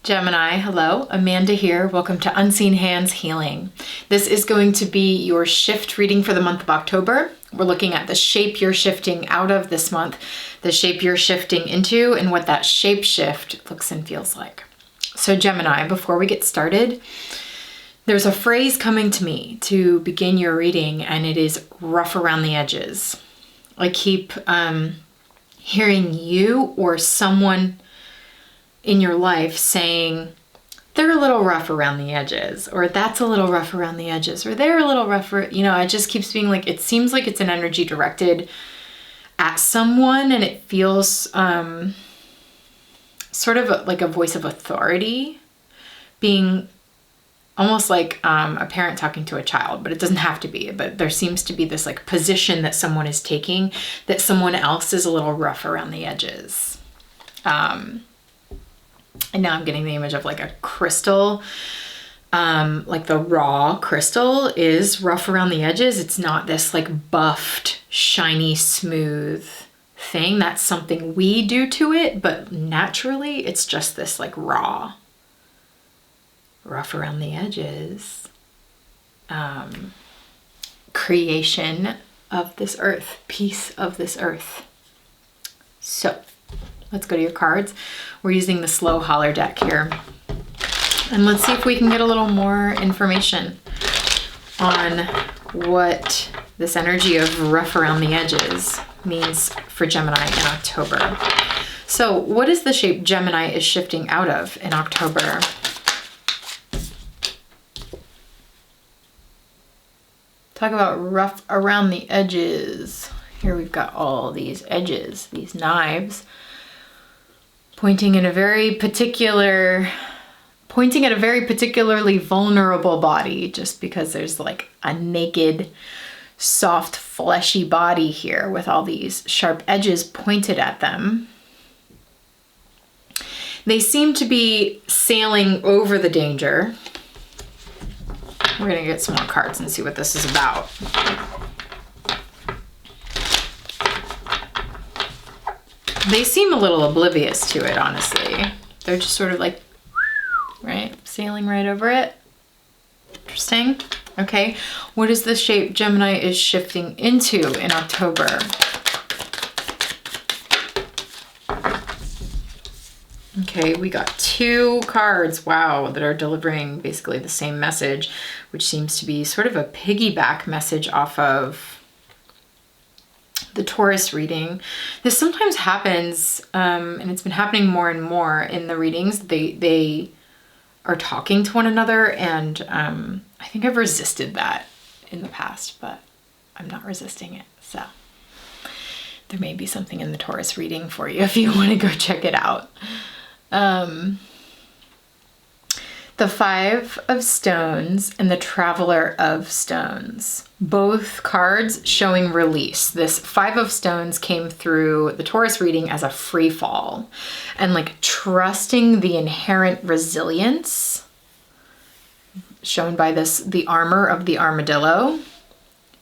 Gemini, hello, Amanda here. Welcome to Unseen Hands Healing. This is going to be your shift reading for the month of October. We're looking at the shape you're shifting out of this month, the shape you're shifting into, and what that shape shift looks and feels like. So Gemini, before we get started, there's a phrase coming to me to begin your reading, and it is rough around the edges. I keep hearing you or someone in your life saying they're a little rough around the edges, or that's a little rough around the edges, or they're a little rougher. It just keeps being like, it seems like it's an energy directed at someone, and it feels sort of like a voice of authority, being almost like a parent talking to a child, but it doesn't have to be. But there seems to be this like position that someone is taking, that someone else is a little rough around the edges. And now I'm getting the image of like a crystal, like the raw crystal is rough around the edges. It's not this like buffed, shiny, smooth thing. That's something we do to it, but naturally it's just this like raw, rough around the edges, creation of this earth, piece of this earth. So let's go to your cards. We're using the slow holler deck here. And let's see if we can get a little more information on what this energy of rough around the edges means for Gemini in October. So what is the shape Gemini is shifting out of in October? Talk about rough around the edges. Here we've got all these edges, these knives, pointing at a very particularly vulnerable body, just because there's like a naked, soft, fleshy body here with all these sharp edges pointed at them. They seem to be sailing over the danger. We're gonna get some more cards and see what this is about. They seem a little oblivious to it, honestly. They're just sort of like, right, sailing right over it. Interesting. Okay, what is the shape Gemini is shifting into in October? Okay, we got two cards, wow, that are delivering basically the same message, which seems to be sort of a piggyback message off of the Taurus reading. This sometimes happens, and it's been happening more and more in the readings. They are talking to one another, and I think I've resisted that in the past, but I'm not resisting it. So there may be something in the Taurus reading for you if you want to go check it out. The Five of Stones and the Traveler of Stones. Both cards showing release. This Five of Stones came through the Taurus reading as a free fall and like trusting the inherent resilience shown by the armor of the armadillo.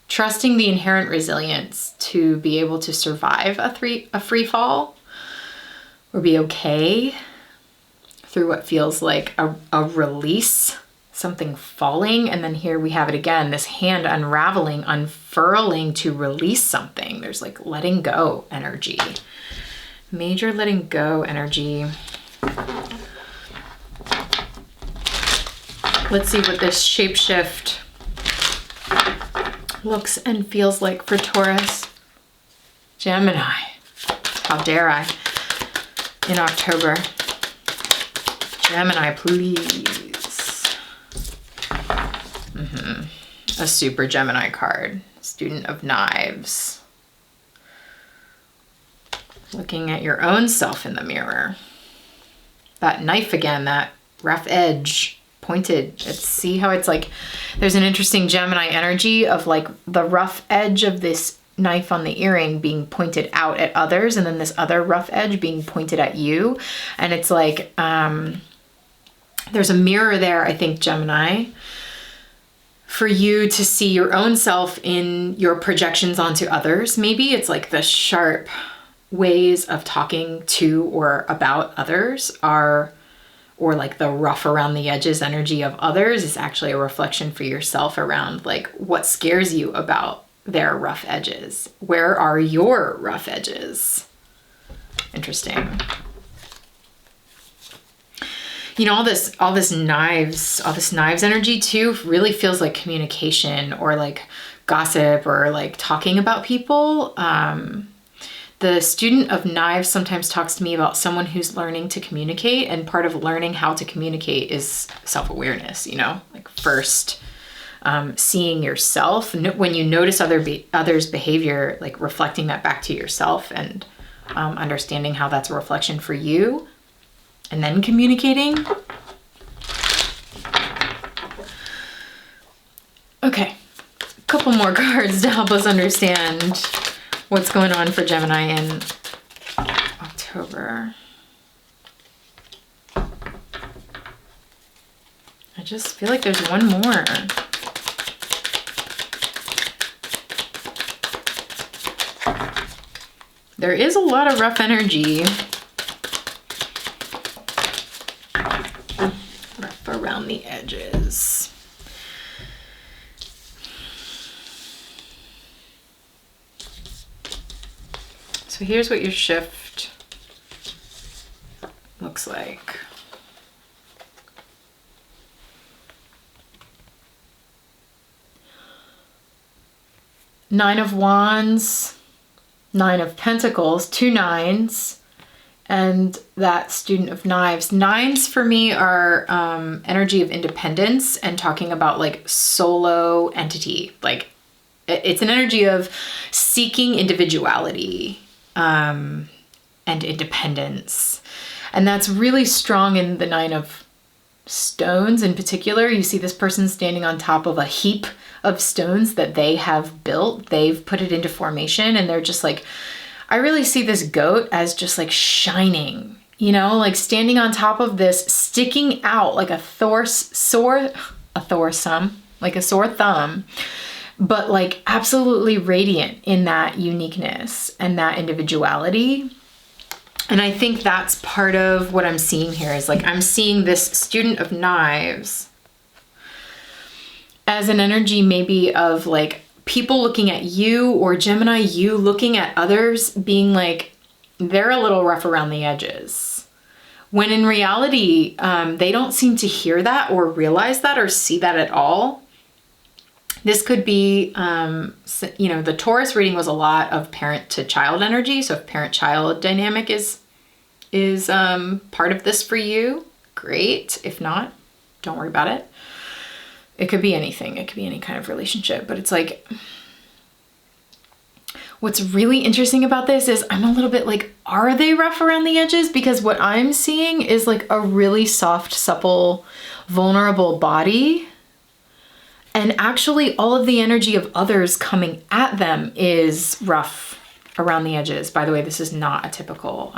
Trusting the inherent resilience to be able to survive a free fall or be okay through what feels like a release, something falling. And then here we have it again, this hand unraveling, unfurling to release something. There's like letting go energy, major letting go energy. Let's see what this shapeshift looks and feels like for Taurus. Gemini, how dare I, in October. Gemini, please. A super Gemini card. Student of Knives. Looking at your own self in the mirror. That knife again, that rough edge, pointed. See how it's like, there's an interesting Gemini energy of like the rough edge of this knife on the earring being pointed out at others, and then this other rough edge being pointed at you. And it's like, there's a mirror there, I think, Gemini, for you to see your own self in your projections onto others. Maybe it's like the sharp ways of talking to or about others are or like the rough around the edges energy of others is actually a reflection for yourself around like what scares you about their rough edges. Where are your rough edges? Interesting. You know, all this knives energy too really feels like communication or like gossip or like talking about people. The student of knives sometimes talks to me about someone who's learning to communicate, and part of learning how to communicate is self-awareness, you know, like first seeing yourself. When you notice others' behavior, like reflecting that back to yourself and understanding how that's a reflection for you, and then communicating. Okay, a couple more cards to help us understand what's going on for Gemini in October. I just feel like there's one more. There is a lot of rough energy. Rough around the edges. So here's what your shift looks like. Nine of Wands, Nine of Pentacles, 2 nines, and that student of knives. Nines for me are energy of independence and talking about like solo entity. Like it's an energy of seeking individuality and independence. And that's really strong in the Nine of Stones in particular. You see this person standing on top of a heap of stones that they have built. They've put it into formation, and they're just like, I really see this goat as just like shining, you know, like standing on top of this, sticking out like a sore thumb, but like absolutely radiant in that uniqueness and that individuality. And I think that's part of what I'm seeing here is like, I'm seeing this student of knives as an energy maybe of like people looking at you, or Gemini, you looking at others being like, they're a little rough around the edges. When in reality, they don't seem to hear that or realize that or see that at all. This could be, you know, the Taurus reading was a lot of parent to child energy. So if parent-child dynamic is part of this for you, great. If not, don't worry about it. It could be anything. It could be any kind of relationship, but it's like, what's really interesting about this is I'm a little bit like, are they rough around the edges? Because what I'm seeing is like a really soft, supple, vulnerable body. And actually all of the energy of others coming at them is rough around the edges. By the way, this is not a typical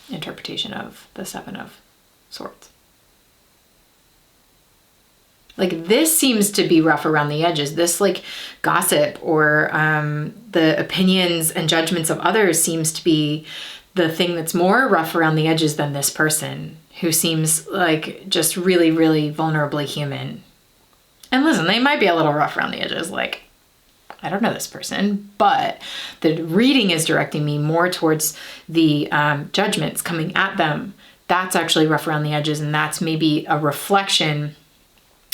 interpretation of the Seven of Swords. Like this seems to be rough around the edges. This like gossip or the opinions and judgments of others seems to be the thing that's more rough around the edges than this person who seems like just really, really vulnerably human. And listen, they might be a little rough around the edges. Like, I don't know this person, but the reading is directing me more towards the judgments coming at them. That's actually rough around the edges. And that's maybe a reflection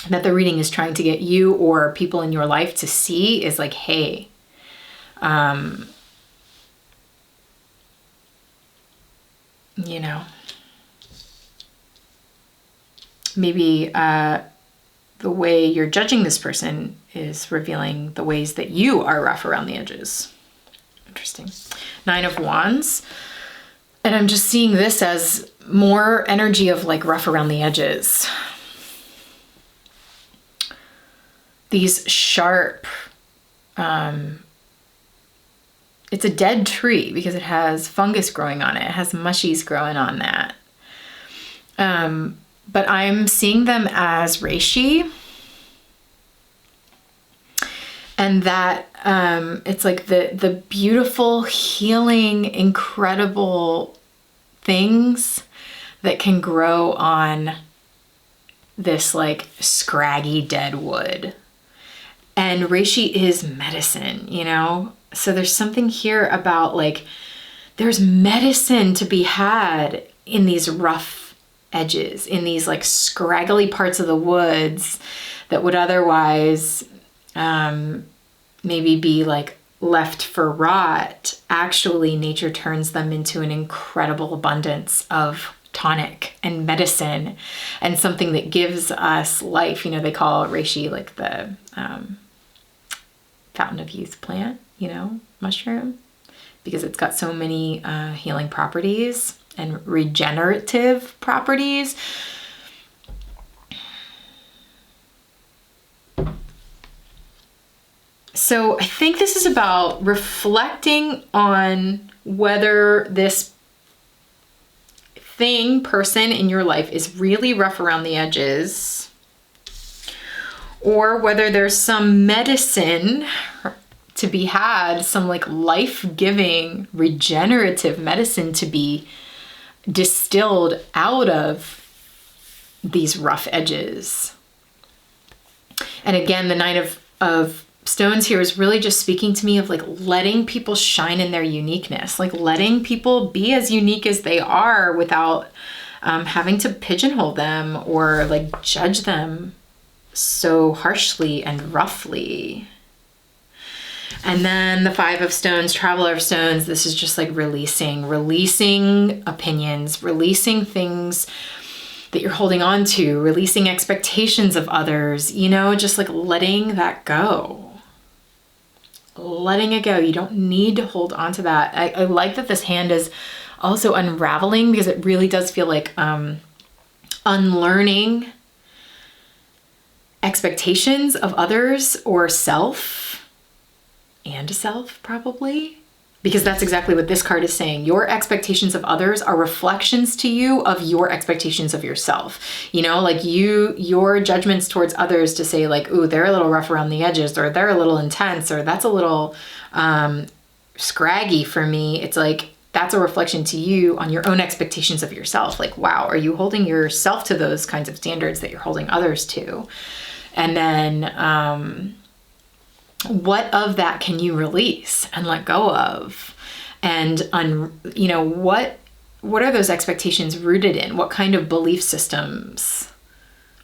that the reading is trying to get you or people in your life to see is like, hey, you know, maybe the way you're judging this person is revealing the ways that you are rough around the edges. Interesting. Nine of Wands. And I'm just seeing this as more energy of like rough around the edges. These sharp, it's a dead tree because it has fungus growing on it. It has mushies growing on that. But I'm seeing them as reishi. And that it's like the beautiful, healing, incredible things that can grow on this like scraggy dead wood. And reishi is medicine, you know? So there's something here about like, there's medicine to be had in these rough edges, in these like scraggly parts of the woods that would otherwise maybe be like left for rot. Actually, nature turns them into an incredible abundance of tonic and medicine and something that gives us life. You know, they call reishi like the fountain of youth plant, you know, mushroom, because it's got so many healing properties and regenerative properties. So I think this is about reflecting on whether this person in your life is really rough around the edges, or whether there's some medicine to be had, some like life-giving, regenerative medicine to be distilled out of these rough edges. And again, the Knight of Stones here is really just speaking to me of like letting people shine in their uniqueness, like letting people be as unique as they are without having to pigeonhole them or like judge them so harshly and roughly. And then the Five of Stones, Traveler of Stones, this is just like releasing opinions, releasing things that you're holding on to, releasing expectations of others, you know, just like letting that go. Letting it go. You don't need to hold on to that. I like that this hand is also unraveling, because it really does feel like unlearning expectations of others or self, and a self probably, because that's exactly what this card is saying. Your expectations of others are reflections to you of your expectations of yourself. You know, like your judgments towards others to say like, ooh, they're a little rough around the edges, or they're a little intense, or that's a little scraggy for me. It's like, that's a reflection to you on your own expectations of yourself. Like, wow, are you holding yourself to those kinds of standards that you're holding others to? And then, what of that can you release and let go of? And you know, what are those expectations rooted in? What kind of belief systems?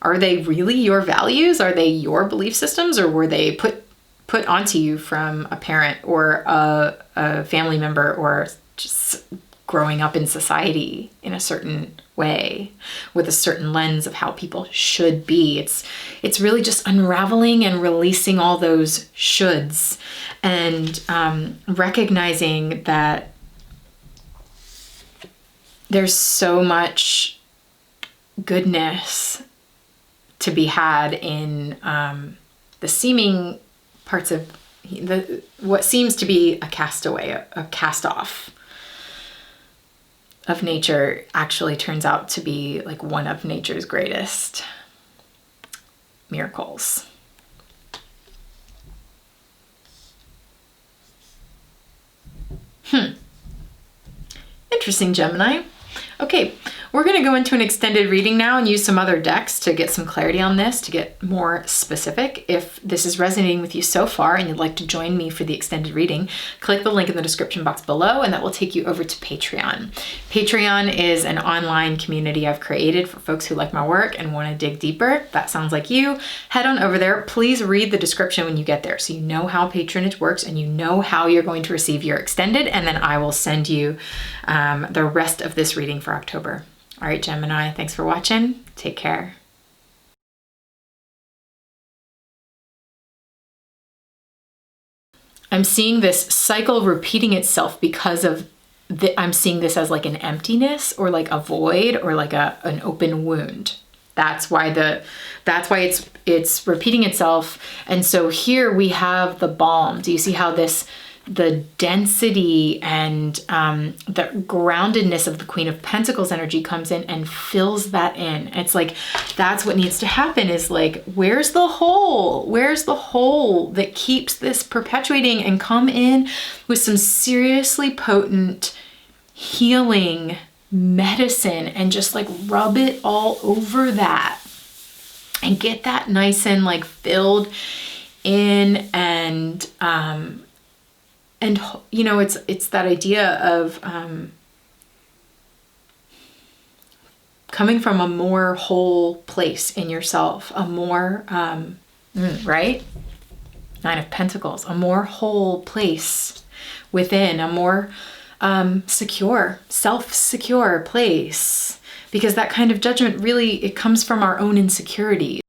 Are they really your values? Are they your belief systems, or were they put onto you from a parent or a family member, or just growing up in society in a certain way with a certain lens of how people should be? It's really just unraveling and releasing all those shoulds, and recognizing that there's so much goodness to be had in the seeming parts of what seems to be a castaway, a cast off of nature, actually turns out to be like one of nature's greatest miracles. Interesting, Gemini. Okay, we're going to go into an extended reading now and use some other decks to get some clarity on this, to get more specific. If this is resonating with you so far and you'd like to join me for the extended reading, click the link in the description box below, and that will take you over to Patreon. Patreon is an online community I've created for folks who like my work and want to dig deeper. If that sounds like you, head on over there. Please read the description when you get there so you know how patronage works and you know how you're going to receive your extended, and then I will send you the rest of this reading for October. All right, Gemini, thanks for watching. Take care. I'm seeing this cycle repeating itself because of I'm seeing this as like an emptiness, or like a void, or like an open wound. That's why it's repeating itself. And so here we have the balm. Do you see how the density and the groundedness of the Queen of Pentacles energy comes in and fills that in? It's like, that's what needs to happen, is like, where's the hole? Where's the hole that keeps this perpetuating? And come in with some seriously potent healing medicine and just like rub it all over that and get that nice and like filled in. And you know, it's that idea of coming from a more whole place in yourself, a more right? 9 of Pentacles, a more whole place within, a more secure, self-secure place. Because that kind of judgment really, it comes from our own insecurities.